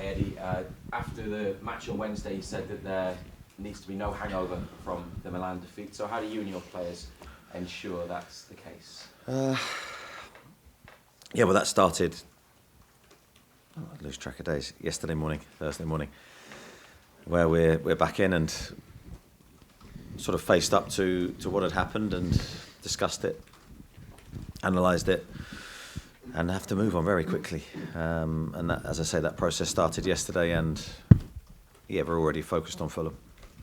Eddie. After the match on Wednesday, you said that there needs to be no hangover from the Milan defeat. So how do you and your players ensure that's the case? Yeah, well, that started, I lose track of days, Thursday morning, where we're back in and sort of faced up to what had happened and discussed it, analysed it, and have to move on very quickly. And that, as I say, that process started yesterday, and yeah, we're already focused on Fulham.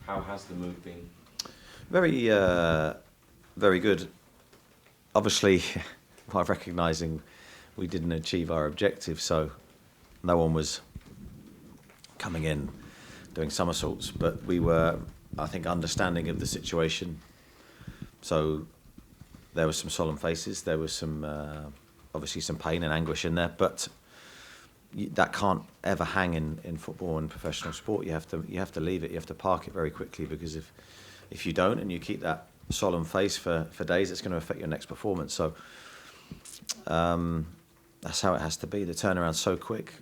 How has the move been? Very, very good. Obviously, while recognising we didn't achieve our objective, so no one was coming in doing somersaults, but we were, I think, understanding of the situation. So there were some solemn faces, there was some, obviously some pain and anguish in there, but that can't ever hang in football and professional sport. You have to leave it, you have to park it very quickly, because if you don't and you keep that solemn face for days, it's going to affect your next performance. So that's how it has to be. The turnaround's so quick,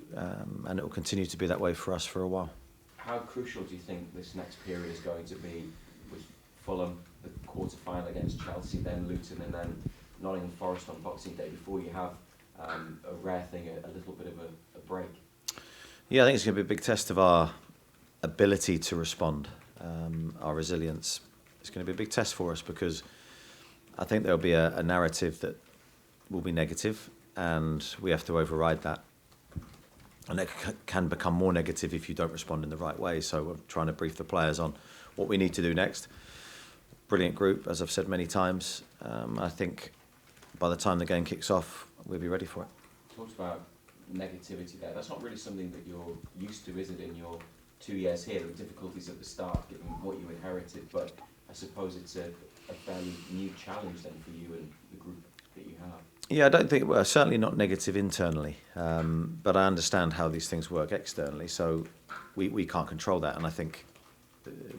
and it will continue to be that way for us for a while. How crucial do you think this next period is going to be with Fulham, the quarter-final against Chelsea, then Luton, and then Nottingham Forest on Boxing Day, before you have a rare thing, a little bit of a break? Yeah, I think it's going to be a big test of our ability to respond, our resilience. It's going to be a big test for us, because I think there'll be a narrative that will be negative, and we have to override that. And it can become more negative if you don't respond in the right way. So we're trying to brief the players on what we need to do next. Brilliant group, as I've said many times. I think by the time the game kicks off, we'll be ready for it. Talked about negativity there. That's not really something that you're used to, is it, in your 2 years here? The difficulties at the start, given what you inherited, but I suppose it's a fairly new challenge then for you and the group that you have. Yeah, I don't think, well, certainly not negative internally, but I understand how these things work externally, so we can't control that, and I think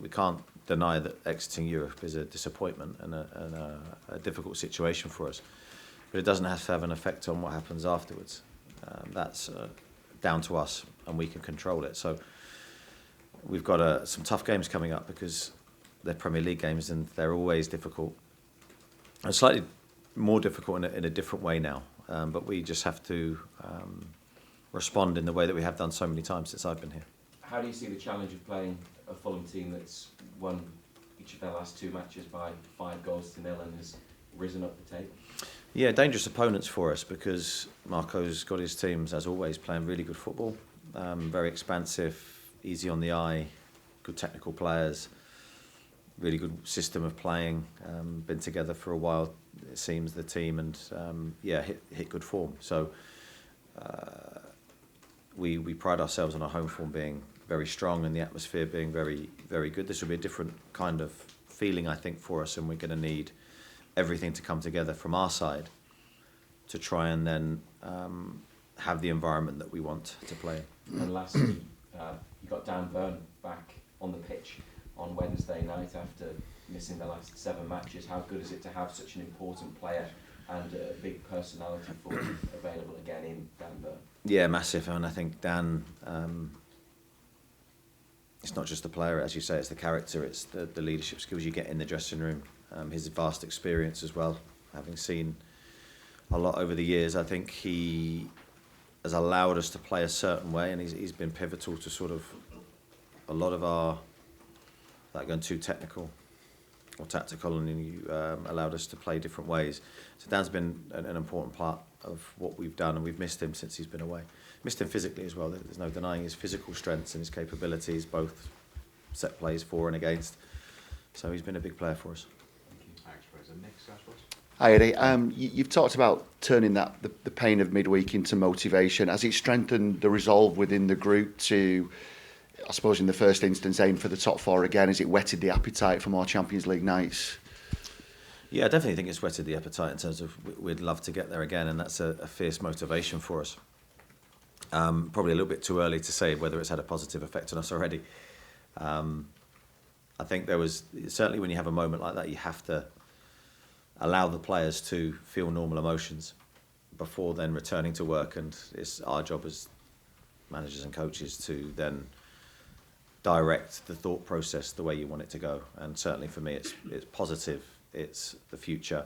we can't deny that exiting Europe is a disappointment and a difficult situation for us, but it doesn't have to have an effect on what happens afterwards. That's down to us, and we can control it. So we've got some tough games coming up, because they're Premier League games and they're always difficult, and slightly more difficult in a different way now, but we just have to respond in the way that we have done so many times since I've been here. How do you see the challenge of playing a Fulham team that's won each of their last 2 matches by 5 goals to 0 and has risen up the table? Yeah, dangerous opponents for us, because Marco's got his teams, as always, playing really good football, very expansive, easy on the eye, good technical players, really good system of playing, been together for a while, it seems, the team, and hit good form. So we pride ourselves on our home form being very strong and the atmosphere being very, very good. This will be a different kind of feeling, I think, for us, and we're going to need everything to come together from our side to try and then have the environment that we want to play in. And lastly, you got Dan Burn back on the pitch on Wednesday night after missing the last 7 matches. How good is it to have such an important player and a big personality for available again in Dan Burn? Yeah, massive. And I think Dan, it's not just the player, as you say, it's the character, it's the leadership skills you get in the dressing room, his vast experience as well. Having seen a lot over the years, I think he has allowed us to play a certain way, and he's been pivotal to sort of a lot of our, without going too technical or tactical, and you allowed us to play different ways. So Dan's been an important part of what we've done, and we've missed him since he's been away. Missed him physically as well. There's no denying his physical strengths and his capabilities, both set plays for and against. So he's been a big player for us. Thank you. Thanks, Fraser. Next, I suppose. Hi, Eddie. You've talked about turning the pain of midweek into motivation. Has it strengthened the resolve within the group to, I suppose in the first instance, aim for the top 4 again? Has it whetted the appetite for more Champions League nights? Yeah, I definitely think it's whetted the appetite in terms of we'd love to get there again, and that's a fierce motivation for us. Probably a little bit too early to say whether it's had a positive effect on us already. I think there was, certainly when you have a moment like that, you have to allow the players to feel normal emotions before then returning to work, and it's our job as managers and coaches to then direct the thought process the way you want it to go. And certainly for me, it's positive, it's the future,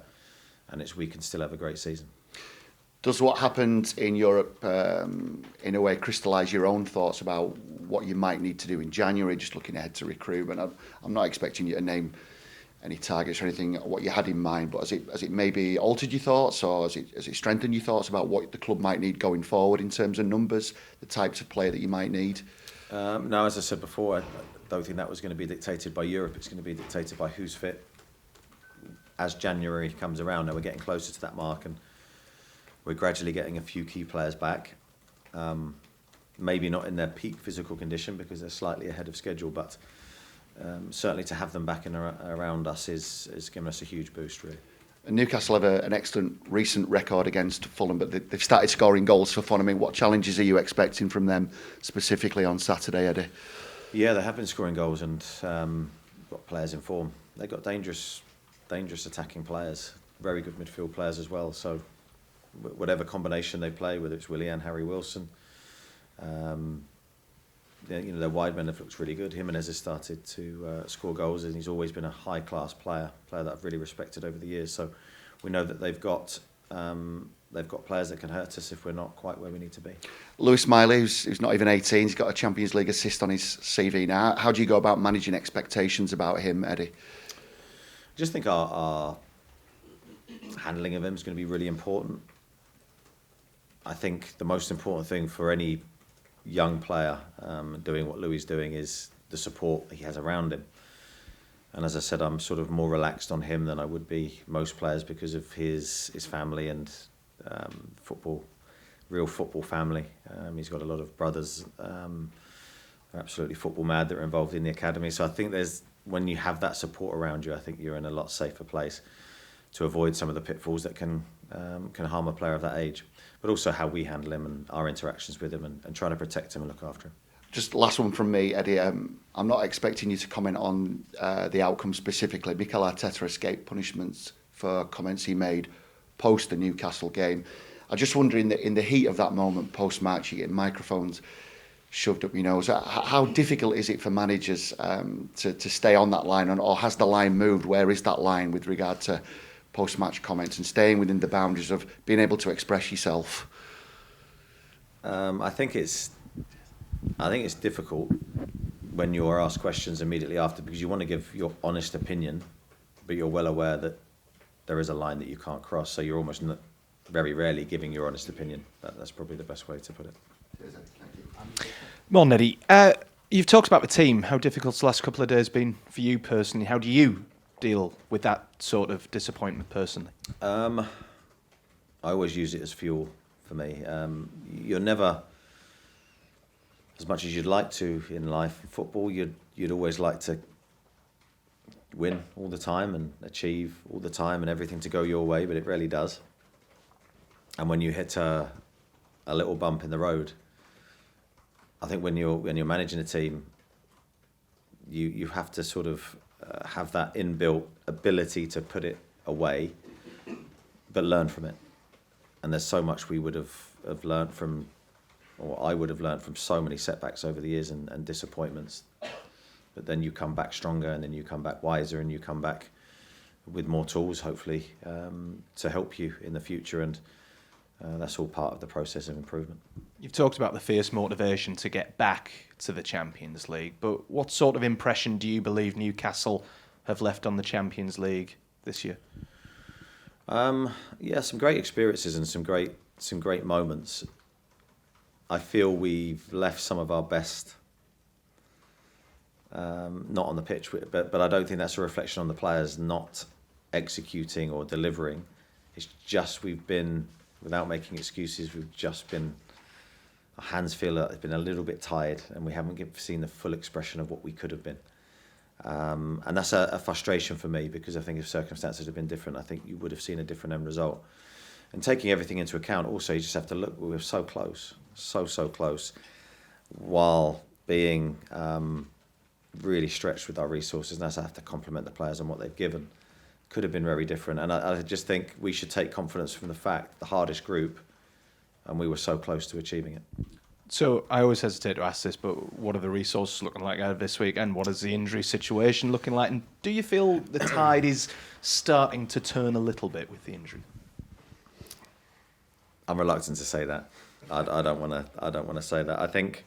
and it's we can still have a great season. Does what happened in Europe, in a way, crystallise your own thoughts about what you might need to do in January, just looking ahead to recruitment? I'm not expecting you to name any targets or anything, what you had in mind, but has it maybe altered your thoughts, or has it strengthened your thoughts about what the club might need going forward in terms of numbers, the types of player that you might need? No, as I said before, I don't think that was going to be dictated by Europe. It's going to be dictated by who's fit. As January comes around, now we're getting closer to that mark, and we're gradually getting a few key players back. Maybe not in their peak physical condition because they're slightly ahead of schedule, but certainly to have them back in around us is giving us a huge boost, really. And Newcastle have an excellent recent record against Fulham, but they've started scoring goals for fun. I mean, what challenges are you expecting from them specifically on Saturday, Eddie? Yeah, they have been scoring goals and got players in form. They've got dangerous attacking players, very good midfield players as well. So whatever combination they play, whether it's Willian, Harry Wilson, their wide men have looked really good. Jimenez has started to score goals, and he's always been a high-class player that I've really respected over the years. So we know that they've got players that can hurt us if we're not quite where we need to be. Lewis Miley, who's not even 18, he's got a Champions League assist on his CV now. How do you go about managing expectations about him, Eddie? I just think our handling of him is going to be really important. I think the most important thing for any young player doing what Louis is doing is the support he has around him. And as I said, I'm sort of more relaxed on him than I would be most players because of his family and real football family. He's got a lot of brothers who are absolutely football mad that are involved in the academy. So I think when you have that support around you, I think you're in a lot safer place to avoid some of the pitfalls that can harm a player of that age. But also how we handle him and our interactions with him and trying to protect him and look after him. Just last one from me, Eddie. I'm not expecting you to comment on the outcome specifically. Mikel Arteta escaped punishments for comments he made post the Newcastle game. I just wonder, in the heat of that moment, post-match, you get microphones shoved up your nose. How difficult is it for managers to stay on that line, or has the line moved? Where is that line with regard to post-match comments and staying within the boundaries of being able to express yourself? I think it's difficult when you are asked questions immediately after because you want to give your honest opinion, but you're well aware that there is a line that you can't cross. So you're almost very rarely giving your honest opinion. That's probably the best way to put it. Well, Neddy, you've talked about the team, how difficult the last couple of days been for you personally. How do you deal with that sort of disappointment personally? I always use it as fuel for me. You're never, as much as you'd like to in life, in football, you'd always like to win all the time and achieve all the time and everything to go your way, but it rarely does. And when you hit a little bump in the road, I think when you're managing a team, you have to sort of have that inbuilt ability to put it away, but learn from it. And there's so much we would have learned from, or I would have learned from so many setbacks over the years and disappointments. But then you come back stronger, and then you come back wiser, and you come back with more tools, hopefully, to help you in the future. And that's all part of the process of improvement. You've talked about the fierce motivation to get back to the Champions League, but what sort of impression do you believe Newcastle have left on the Champions League this year? Yeah, some great experiences and some great moments. I feel we've left some of our best, not on the pitch, but I don't think that's a reflection on the players not executing or delivering. It's just we've been, without making excuses, our hands feel like they've been a little bit tired and we haven't seen the full expression of what we could have been. And that's a frustration for me because I think if circumstances had been different, I think you would have seen a different end result. And taking everything into account, also you just have to look, we were so close, so close, while being really stretched with our resources. And that's I have to compliment the players on what they've given. Could have been very different. And I just think we should take confidence from the fact the hardest group, and we were so close to achieving it. So I always hesitate to ask this, but what are the resources looking like out of this week, and what is the injury situation looking like? And do you feel the tide is starting to turn a little bit with the injury? I'm reluctant to say that. I don't want to say that. I think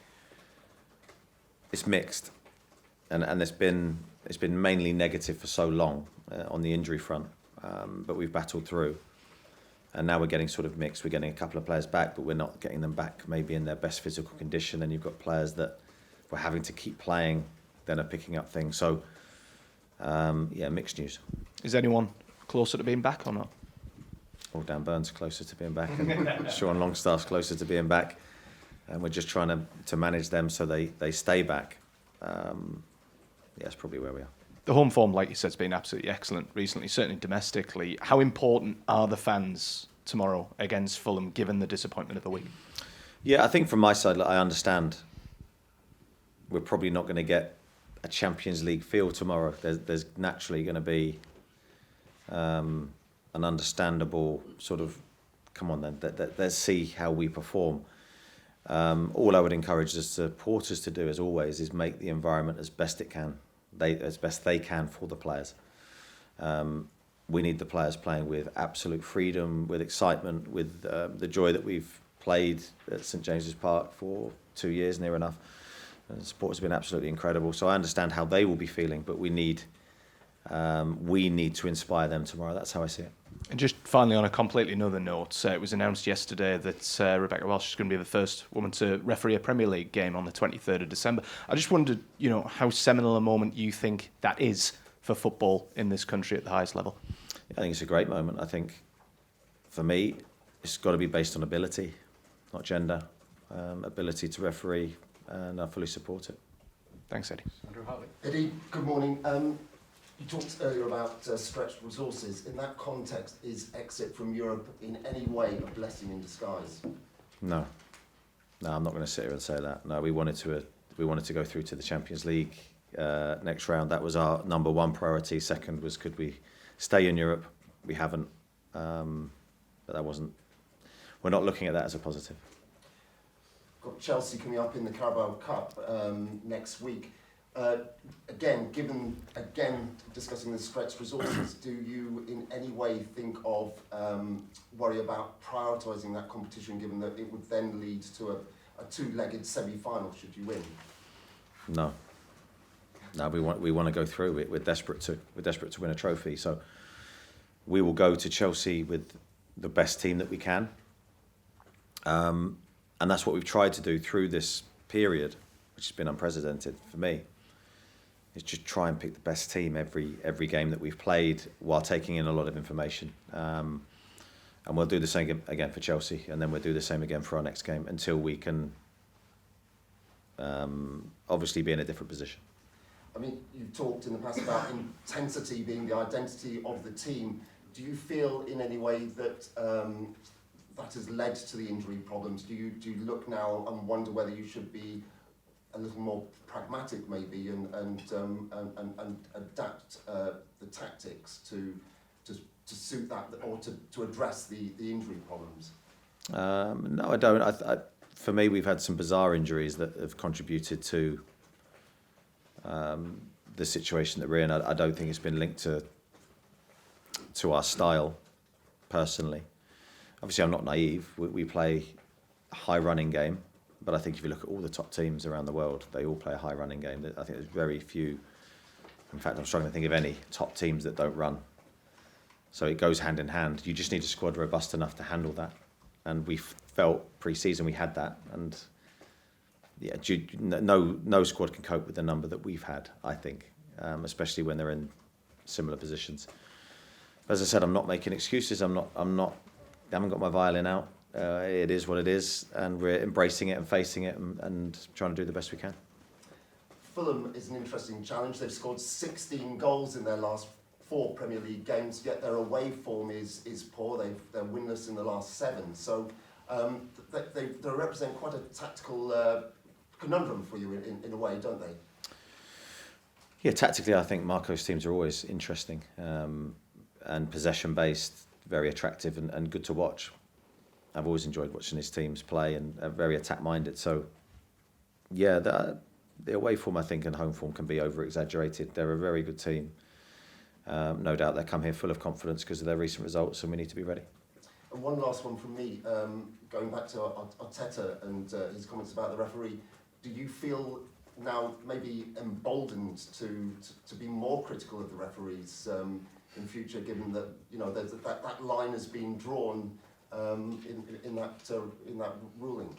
it's mixed, and it's been mainly negative for so long on the injury front, but we've battled through. And now we're getting sort of mixed. We're getting a couple of players back, but we're not getting them back maybe in their best physical condition. And you've got players that we're having to keep playing, then are picking up things. So, mixed news. Is anyone closer to being back or not? Well, Dan Burns closer to being back, and Sean Longstaff's closer to being back. And we're just trying to manage them so they stay back. That's probably where we are. The home form, like you said, has been absolutely excellent recently, certainly domestically. How important are the fans tomorrow against Fulham, given the disappointment of the week? Yeah, I think from my side, I understand we're probably not going to get a Champions League feel tomorrow. There's naturally going to be an understandable sort of, come on then, let's see how we perform. All I would encourage the supporters to do, as always, is make the environment as best it can. As best they can for the players. We need the players playing with absolute freedom, with excitement, with the joy that we've played at St James's Park for 2 years, near enough. The support has been absolutely incredible. So I understand how they will be feeling, but we need to inspire them tomorrow. That's how I see it. And just finally, on a completely another note, it was announced yesterday that Rebecca Welsh is going to be the first woman to referee a Premier League game on the 23rd of December. I just wondered, how seminal a moment you think that is for football in this country at the highest level. I think it's a great moment. I think, for me, it's got to be based on ability, not gender. Ability to referee, and I fully support it. Thanks, Eddie. Andrew Hartley. Eddie, good morning. You talked earlier about stretched resources. In that context, is exit from Europe in any way a blessing in disguise? No, I'm not going to sit here and say that. No, we wanted to go through to the Champions League next round. That was our number one priority. Second was, could we stay in Europe? We haven't, but that wasn't. We're not looking at that as a positive. Got Chelsea coming up in the Carabao Cup next week. Discussing the stretched resources, do you in any way think of worry about prioritising that competition, given that it would then lead to a two-legged semi-final should you win? No, we want to go through. We're desperate to win a trophy. So we will go to Chelsea with the best team that we can, and that's what we've tried to do through this period, which has been unprecedented for me. Is just try and pick the best team every game that we've played while taking in a lot of information. And we'll do the same again for Chelsea, and then we'll do the same again for our next game until we can obviously be in a different position. I mean, you've talked in the past about intensity being the identity of the team. Do you feel in any way that that has led to the injury problems? Do you look now and wonder whether you should be a little more pragmatic maybe and adapt the tactics to suit that, or to address the injury problems? No, I don't. For me, we've had some bizarre injuries that have contributed to the situation that we're in. I don't think it's been linked to our style, personally. Obviously, I'm not naive. We play a high running game. But I think if you look at all the top teams around the world, they all play a high running game. I think there's very few, in fact, I'm struggling to think of any top teams that don't run. So it goes hand in hand. You just need a squad robust enough to handle that. And we felt pre-season we had that. And yeah, no squad can cope with the number that we've had, I think, especially when they're in similar positions. As I said, I'm not making excuses. I haven't got my violin out. It is what it is, and we're embracing it and facing it and trying to do the best we can. Fulham is an interesting challenge. They've scored 16 goals in their last 4 Premier League games, yet their away form is poor. They're winless in the last 7. So they represent quite a tactical conundrum for you in a way, don't they? Yeah, tactically, I think Marco's teams are always interesting and possession-based, very attractive and good to watch. I've always enjoyed watching his teams play and are very attack-minded. So, yeah, the away form, I think, and home form can be over-exaggerated. They're a very good team. No doubt they come here full of confidence because of their recent results, and we need to be ready. And one last one from me, going back to Arteta and his comments about the referee. Do you feel now maybe emboldened to be more critical of the referees in future, given that that line has been drawn in that ruling?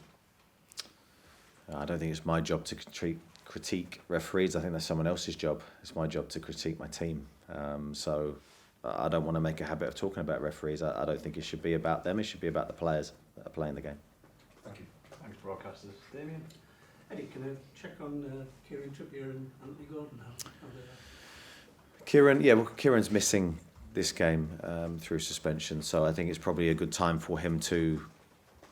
I don't think it's my job to critique referees. I think that's someone else's job. It's my job to critique my team. So I don't want to make a habit of talking about referees. I don't think it should be about them. It should be about the players that are playing the game. Thank you. Thanks, broadcasters. Damien? Eddie, can I check on Kieran Trippier and Anthony Gordon? How they Kieran's missing this game through suspension, so I think it's probably a good time for him to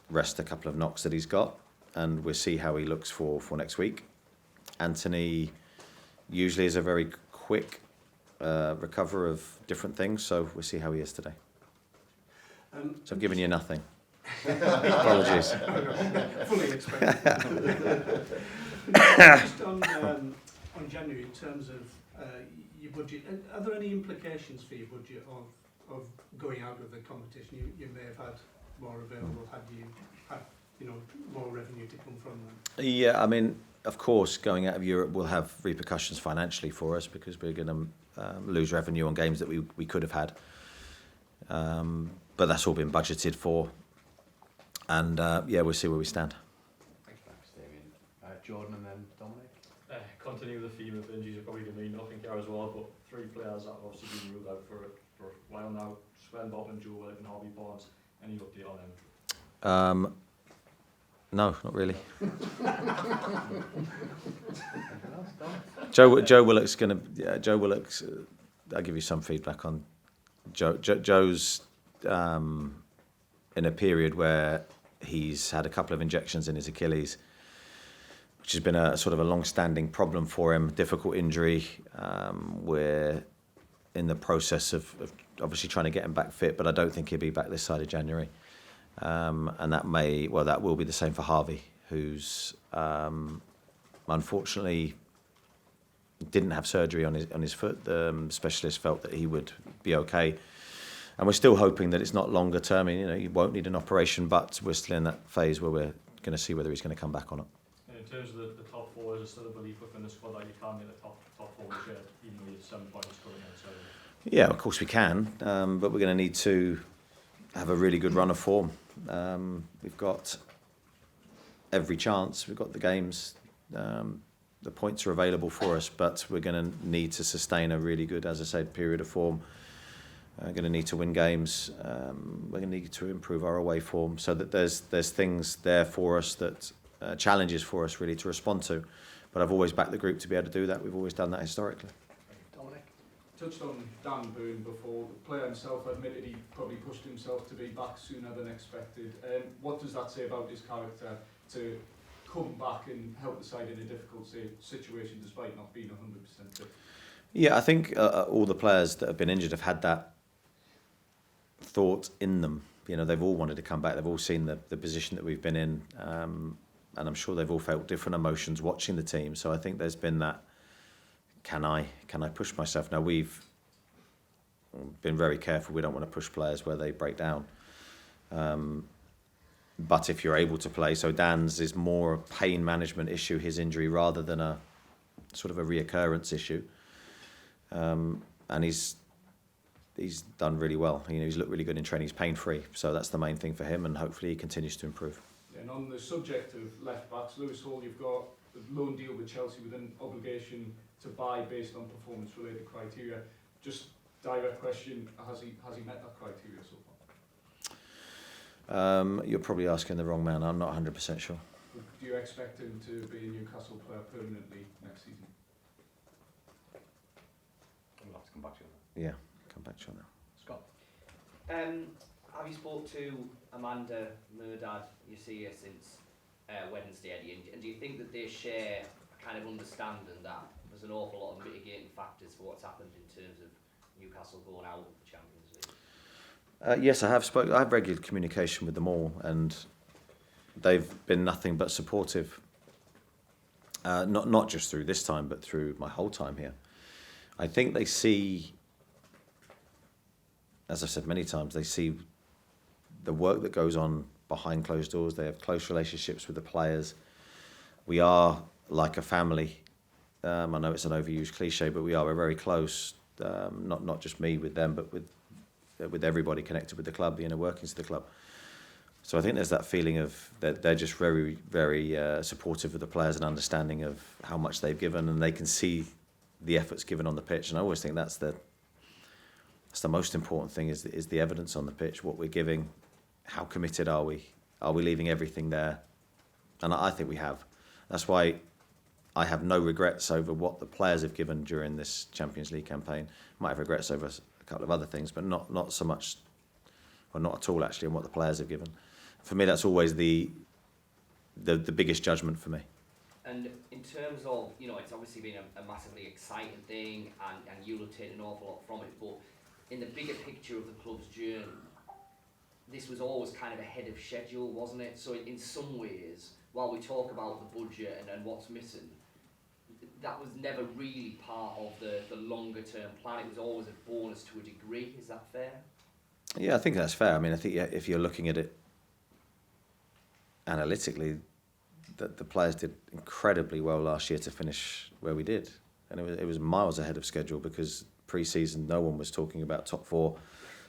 rest a couple of knocks that he's got, and we'll see how he looks for next week. Anthony usually is a very quick recover of different things, so we'll see how he is today. So I've given you nothing. Apologies. Fully expected. Just on January, in terms of your budget, are there any implications for your budget of going out of the competition? You may have had more available had you had more revenue to come from them. Yeah, I mean, of course, going out of Europe will have repercussions financially for us because we're going to lose revenue on games that we could have had. But that's all been budgeted for. And we'll see where we stand. Thanks, Damien. Jordan and then Dominic? Continue with the theme of injuries are probably going to mean nothing here as well, but 3 players that have obviously been ruled out for a while now. Sven Botman, Joe Willock and Harvey Barnes. Any update on them? No, not really. Joe Willock's going to... Joe Willock's... I'll give you some feedback on Joe. Joe's in a period where he's had a couple of injections in his Achilles, which has been a sort of a long-standing problem for him, difficult injury. We're in the process of obviously trying to get him back fit, but I don't think he'll be back this side of January. And that will be the same for Harvey, who's unfortunately didn't have surgery on his foot. The specialist felt that he would be okay. And we're still hoping that it's not longer term. I mean, he won't need an operation, but we're still in that phase where we're going to see whether he's going to come back or not. In terms of the top 4, is there still a belief within the squad that you can get the top 4 this year, even though you have 7 points coming outside of it? Yeah, of course we can, but we're going to need to have a really good run of form. We've got every chance. We've got the games. The points are available for us, but we're going to need to sustain a really good, as I said, period of form. We're going to need to win games. We're going to need to improve our away form, so that there's things there for us that challenges for us really to respond to. But I've always backed the group to be able to do that. We've always done that historically. Dominic? Touched on Dan Burn before. The player himself admitted he probably pushed himself to be back sooner than expected. What does that say about his character to come back and help the side in a difficult situation despite not being 100% fit? Yeah, I think all the players that have been injured have had that thought in them. They've all wanted to come back. They've all seen the position that we've been in, and I'm sure they've all felt different emotions watching the team. So I think there's been that, can I push myself? Now, we've been very careful. We don't want to push players where they break down. But if you're able to play, so Dan's is more a pain management issue, his injury, rather than a sort of a reoccurrence issue. And he's done really well. He's looked really good in training. He's pain-free, so that's the main thing for him, and hopefully he continues to improve. And on the subject of left-backs, Lewis Hall, you've got a loan deal with Chelsea with an obligation to buy based on performance-related criteria. Just direct question, has he met that criteria so far? You're probably asking the wrong man. I'm not 100% sure. Do you expect him to be a Newcastle player permanently next season? We'll have to come back to you on Yeah, come back to you on that. that. Scott? Have you spoke to Amanda Murdad, you see her since Wednesday, Eddie, and do you think that they share a kind of understanding that there's an awful lot of mitigating factors for what's happened in terms of Newcastle going out of the Champions League? Yes, I have regular communication with them all, and they've been nothing but supportive. Not just through this time, but through my whole time here. I think they see, as I've said many times, they see the work that goes on behind closed doors. They have close relationships with the players. We are like a family. I know it's an overused cliche, but we're very close. Not just me with them, but with everybody connected with the club, the inner workings of the club. So I think there's that feeling of that they're just very, very supportive of the players and understanding of how much they've given, and they can see the efforts given on the pitch. And I always think that's the most important thing is the evidence on the pitch, what we're giving, how committed are we leaving everything there? And I think we have. That's why I have no regrets over what the players have given during this Champions League campaign. Might have regrets over a couple of other things, but not so much, or not at all actually, on what the players have given. For me, that's always the biggest judgment for me. And in terms of, it's obviously been a massively exciting thing, and you'll have taken an awful lot from it, but in the bigger picture of the club's journey, this was always kind of ahead of schedule, wasn't it? So in some ways, while we talk about the budget and what's missing, that was never really part of the longer term plan. It was always a bonus to a degree. Is that fair? Yeah, I think that's fair. I mean, I think if you're looking at it analytically, that the players did incredibly well last year to finish where we did, and it was miles ahead of schedule, because pre-season no one was talking about top 4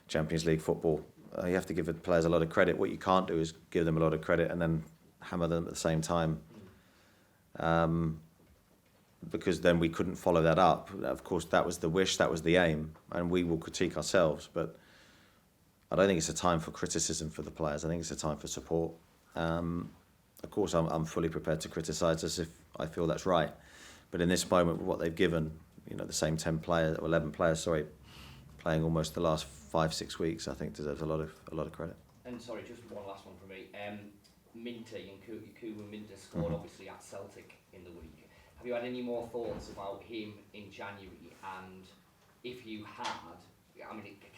Champions League football. You have to give the players a lot of credit. What you can't do is give them a lot of credit and then hammer them at the same time, because then we couldn't follow that up. Of course, that was the wish, that was the aim, and we will critique ourselves, but I don't think it's a time for criticism for the players. I think it's a time for support. Of course, I'm fully prepared to criticise us if I feel that's right. But in this moment, with what they've given, the same 11 players, playing almost the last 5-6 weeks, I think deserves a lot of credit. And sorry, just one last one from me. Minty and Kubu Minter scored obviously at Celtic in the week. Have you had any more thoughts about him in January? And if you had,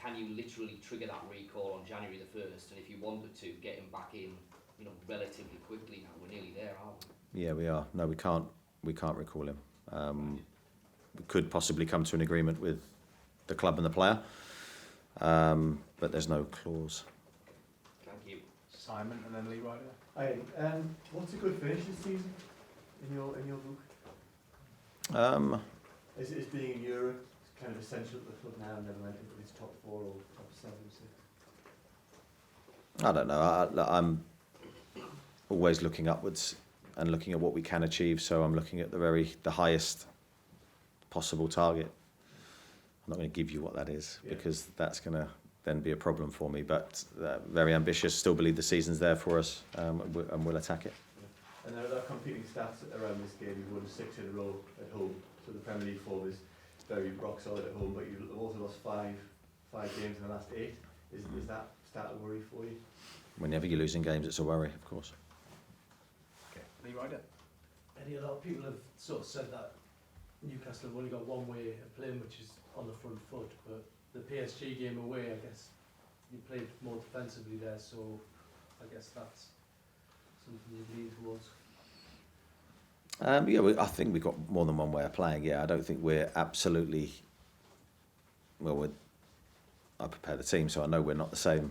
can you literally trigger that recall on January the 1st? And if you wanted to, get him back in, relatively quickly now? We're nearly there, aren't we? Yeah, we are. No, we can't recall him. We could possibly come to an agreement with the club and the player, but there's no clause. Thank you. Simon and then Lee Ryder. Hi, what's a good finish this season in your book? Is being in Europe kind of essential at the club now, and never went into its top 4 or top 7, 6? I don't know. I'm always looking upwards and looking at what we can achieve. So I'm looking at the highest possible target. I'm not going to give you what that is, because that's going to then be a problem for me. But very ambitious. Still believe the season's there for us, and we'll attack it. Yeah. And there are competing stats around this game. You've won 6 in a row at home, so the Premier League form is very rock solid at home. But you've also lost 5 games in the last 8. Is that stat a worry for you? Whenever you're losing games, it's a worry, of course. Okay, Lee Ryder. A lot of people have sort of said that Newcastle have only got one way of playing, which is on the front foot, but the PSG game away, I guess you played more defensively there, so I guess that's something you lean towards. I think we've got more than one way of playing. Yeah, I don't think we're absolutely. I prepare the team, so I know we're not the same.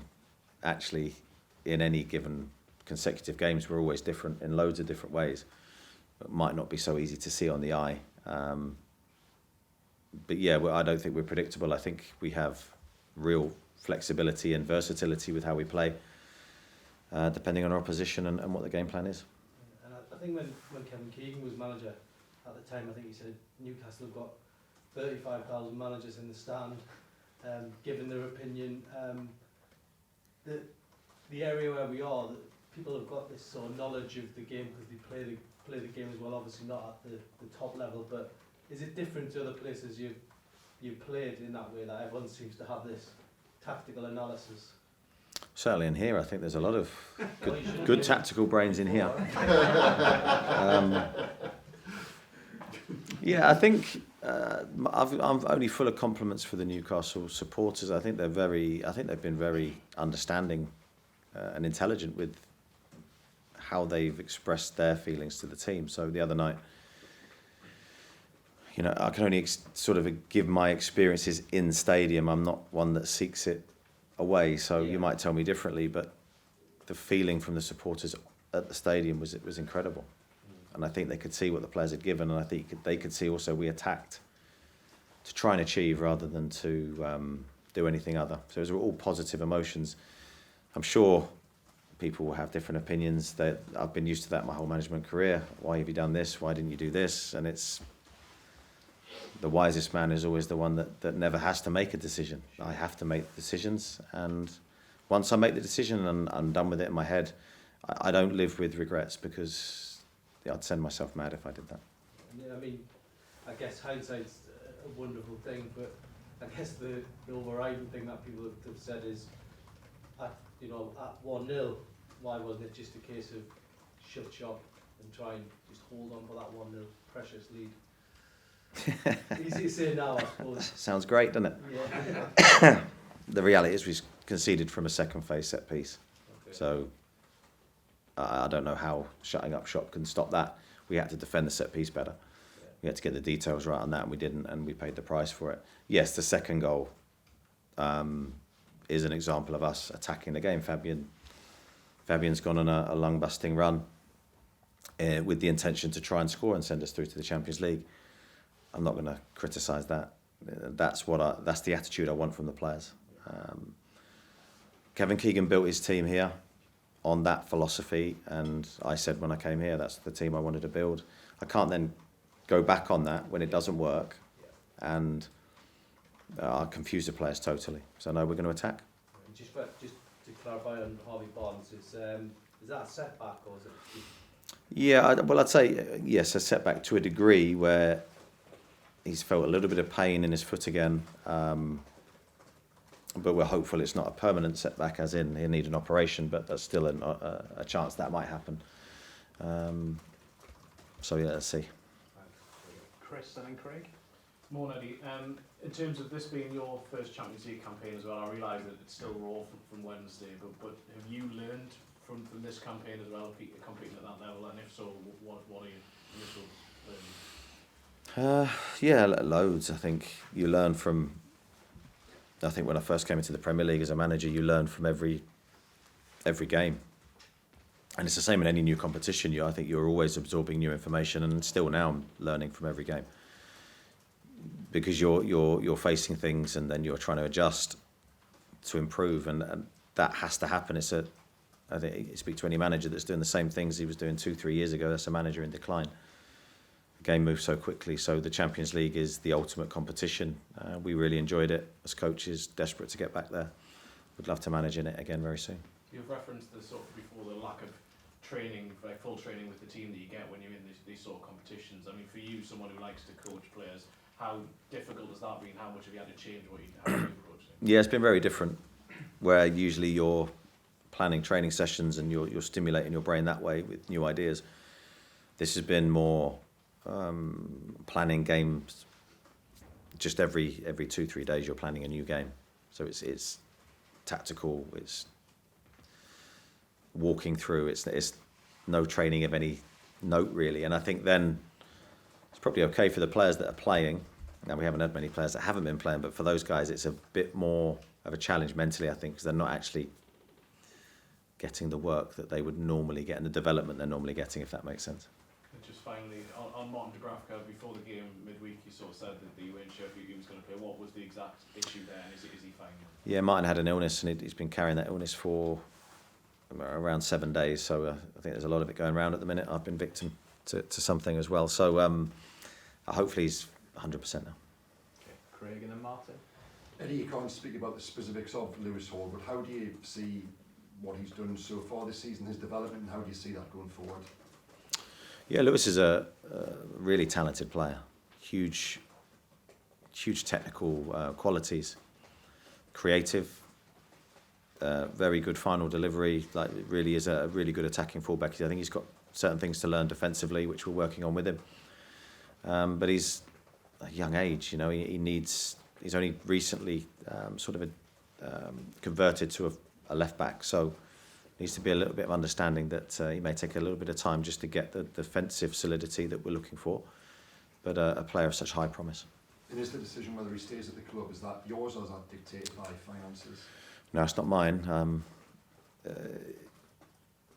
Actually, in any given consecutive games, we're always different in loads of different ways. It might not be so easy to see on the eye. But yeah, I don't think we're predictable. I think we have real flexibility and versatility with how we play, depending on our opposition and what the game plan is. And I think when Kevin Keegan was manager at the time, I think he said Newcastle have got 35,000 managers in the stand, giving their opinion. The area where we are, people have got this sort of knowledge of the game because they play the game as well. Obviously not at the top level, but is it different to other places you've played in that way, that everyone seems to have this tactical analysis? Certainly in here, I think there's a lot of good tactical brains in here. Yeah, I think I'm only full of compliments for the Newcastle supporters. I think they've been very understanding and intelligent with how they've expressed their feelings to the team. So the other night, you know, I can only sort of give my experiences in stadium. I'm not one that seeks it away. So you might tell me differently, but the feeling from the supporters at the stadium was incredible. And I think they could see what the players had given, and I think they could see also we attacked to try and achieve rather than to do anything other. So it was all positive emotions. I'm sure people will have different opinions. I've been used to that my whole management career. Why have you done this? Why didn't you do this? And it's the wisest man is always the one that never has to make a decision. I have to make decisions, and once I make the decision and I'm done with it in my head, I don't live with regrets, because I'd send myself mad if I did that. Yeah, I mean, I guess hindsight's a wonderful thing, but I guess the overriding thing that people have said is, at 1-0, why wasn't it just a case of shut shop and try and just hold on for that 1-0 precious lead? Easy to say now, I suppose. Sounds great, doesn't it? Yeah. The reality is we conceded from a second phase set piece. Okay. So I don't know how shutting up shop can stop that. We had to defend the set piece better. Yeah. We had to get the details right on that, and we didn't, and we paid the price for it. Yes, the second goal is an example of us attacking the game. Fabian's gone on a lung-busting run with the intention to try and score and send us through to the Champions League. I'm not going to criticise that. That's the attitude I want from the players. Kevin Keegan built his team here on that philosophy, and I said when I came here that's the team I wanted to build. I can't then go back on that when it doesn't work, and I confuse the players totally. So no, we're going to attack. Just to clarify on Harvey Barnes, is that a setback, or is it? Yeah, I'd say yes, a setback to a degree where he's felt a little bit of pain in his foot again. But we're hopeful it's not a permanent setback, as in he'll need an operation, but there's still a chance that might happen. So yeah, let's see. Chris and then Craig. Morning, Eddie. In terms of this being your first Champions League campaign as well, I realise that it's still raw from Wednesday, but have you learned from this campaign as well, competing at that level, and if so, what are your initial learnings? Yeah, loads. I think you learn from. I think when I first came into the Premier League as a manager, you learn from every game, and it's the same in any new competition. I think you're always absorbing new information, and still now I'm learning from every game, because you're facing things, and then you're trying to adjust to improve, and that has to happen. I think you speak to any manager that's doing the same things he was doing 2-3 years ago. That's a manager in decline. The game moves so quickly. So the Champions League is the ultimate competition. We really enjoyed it as coaches, desperate to get back there. Would love to manage in it again very soon. You've referenced the sort of before the lack of training, like full training with the team that you get when you're in these sort of competitions. I mean, for you, someone who likes to coach players, how difficult has that been? How much have you had to change how you approach things? Yeah, it's been very different. Where usually you're planning training sessions and you're stimulating your brain that way with new ideas. This has been more planning games. Just every 2-3 days you're planning a new game. So it's tactical. It's walking through. It's no training of any note really. And I think then it's probably okay for the players that are playing. Now we haven't had many players that haven't been playing, but for those guys it's a bit more of a challenge mentally, I think, because they're not actually getting the work that they would normally get and the development they're normally getting, if that makes sense. And just finally, on Martin de Graafka, before the game midweek, you sort of said that you weren't sure if he was going to play. What was the exact issue there, and is he fine? Yeah, Martin had an illness, and he's been carrying that illness for around 7 days, so I think there's a lot of it going around at the minute. I've been victim to something as well, so hopefully he's 100% now. Okay, Craig and then Martin. Eddie, you can't speak about the specifics of Lewis Hall, but how do you see what he's done so far this season, his development, and how do you see that going forward? Yeah, Lewis is a really talented player. Huge technical qualities. Creative, very good final delivery. Like, really is a really good attacking fullback. I think he's got certain things to learn defensively, which we're working on with him. But he's a young age. You know, he's only recently converted to a left back, so needs to be a little bit of understanding that he may take a little bit of time just to get the defensive solidity that we're looking for, but a player of such high promise. And is the decision whether he stays at the club, is that yours or is that dictated by finances? No, it's not mine.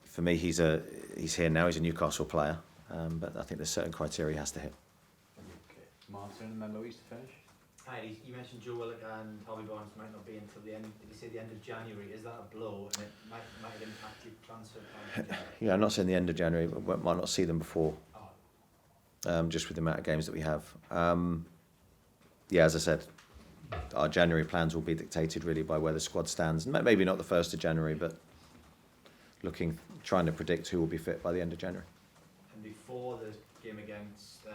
For me, he's here now. He's a Newcastle player, but I think there's certain criteria he has to hit. Okay. Martin and then Louise to finish. Hi, you mentioned Joe Willock and Harvey Barnes might not be until the end. Did you say the end of January? Is that a blow and it might impact your transfer plans? Yeah, I'm not saying the end of January, but we might not see them before. Oh. Just with the amount of games that we have. Yeah, as I said, our January plans will be dictated really by where the squad stands. Maybe not the 1st of January, but trying to predict who will be fit by the end of January. And before the game against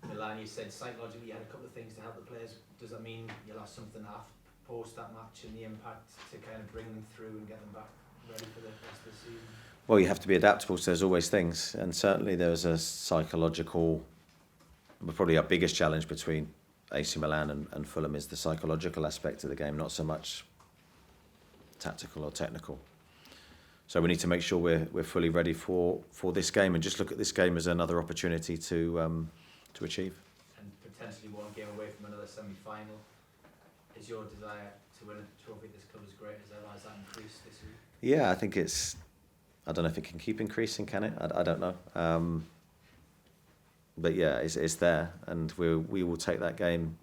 Milan, you said psychologically you had a couple of things to help the players. Does that mean you'll have something after, post that match and the impact to kind of bring them through and get them back ready for the rest of the season? Well, you have to be adaptable, so there's always things. And certainly there's a psychological, probably our biggest challenge between AC Milan and Fulham is the psychological aspect of the game, not so much tactical or technical. So we need to make sure we're fully ready for this game and just look at this game as another opportunity to achieve. And potentially one game away from another semi-final. Is your desire to win a trophy at this club as great as ever? Has that increased this week? Yeah, I think I don't know if it can keep increasing, can it? I don't know. But yeah, it's there, and we will take that game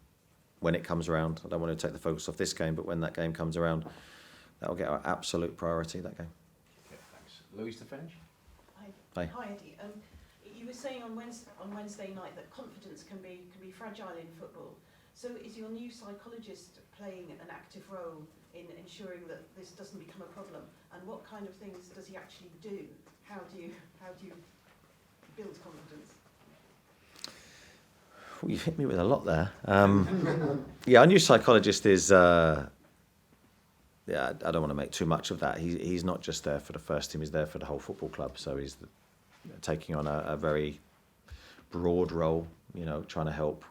when it comes around. I don't want to take the focus off this game, but when that game comes around, that will get our absolute priority, that game. Okay, thanks. Louise to finish. Hi. Hi, Eddie. You were saying on Wednesday night that confidence can be fragile in football. So is your new psychologist playing an active role in ensuring that this doesn't become a problem? And what kind of things does he actually do? How do you build confidence? Well, you hit me with a lot there. Yeah, our new psychologist is. Yeah, I don't want to make too much of that. He's not just there for the first team; he's there for the whole football club. So he's taking on a very broad role. You know, trying to help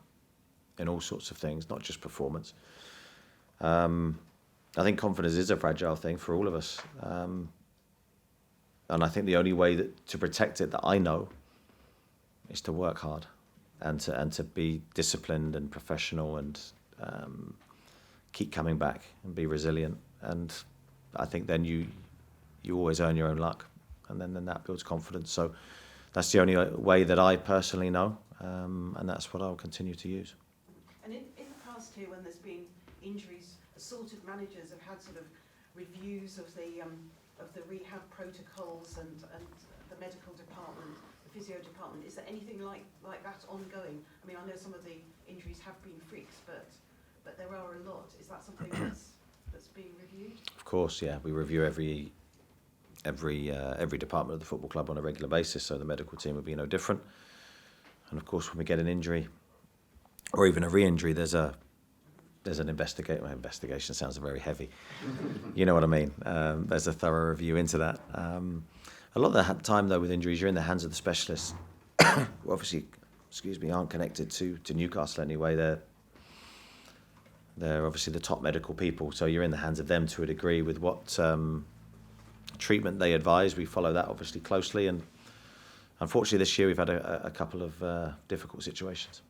in all sorts of things, not just performance. I think confidence is a fragile thing for all of us, and I think the only way to protect it that I know is to work hard. And to be disciplined and professional and keep coming back and be resilient. And I think then you always earn your own luck, and then that builds confidence. So that's the only way that I personally know, and that's what I'll continue to use. And in the past here, when there's been injuries, assorted managers have had sort of reviews of the rehab protocols and the medical department. Physio department. Is there anything like that ongoing? I mean, I know some of the injuries have been freaks, but there are a lot. Is that something that's being reviewed? Of course, yeah. We review every department of the football club on a regular basis, so the medical team will be no different. And of course, when we get an injury or even a re-injury, there's an investigation. Well, investigation sounds very heavy. You know what I mean? There's a thorough review into that. A lot of the time, though, with injuries, you're in the hands of the specialists. Who obviously, aren't connected to Newcastle anyway. They're obviously the top medical people, so you're in the hands of them to a degree with what treatment they advise. We follow that obviously closely, and unfortunately this year we've had a couple of difficult situations.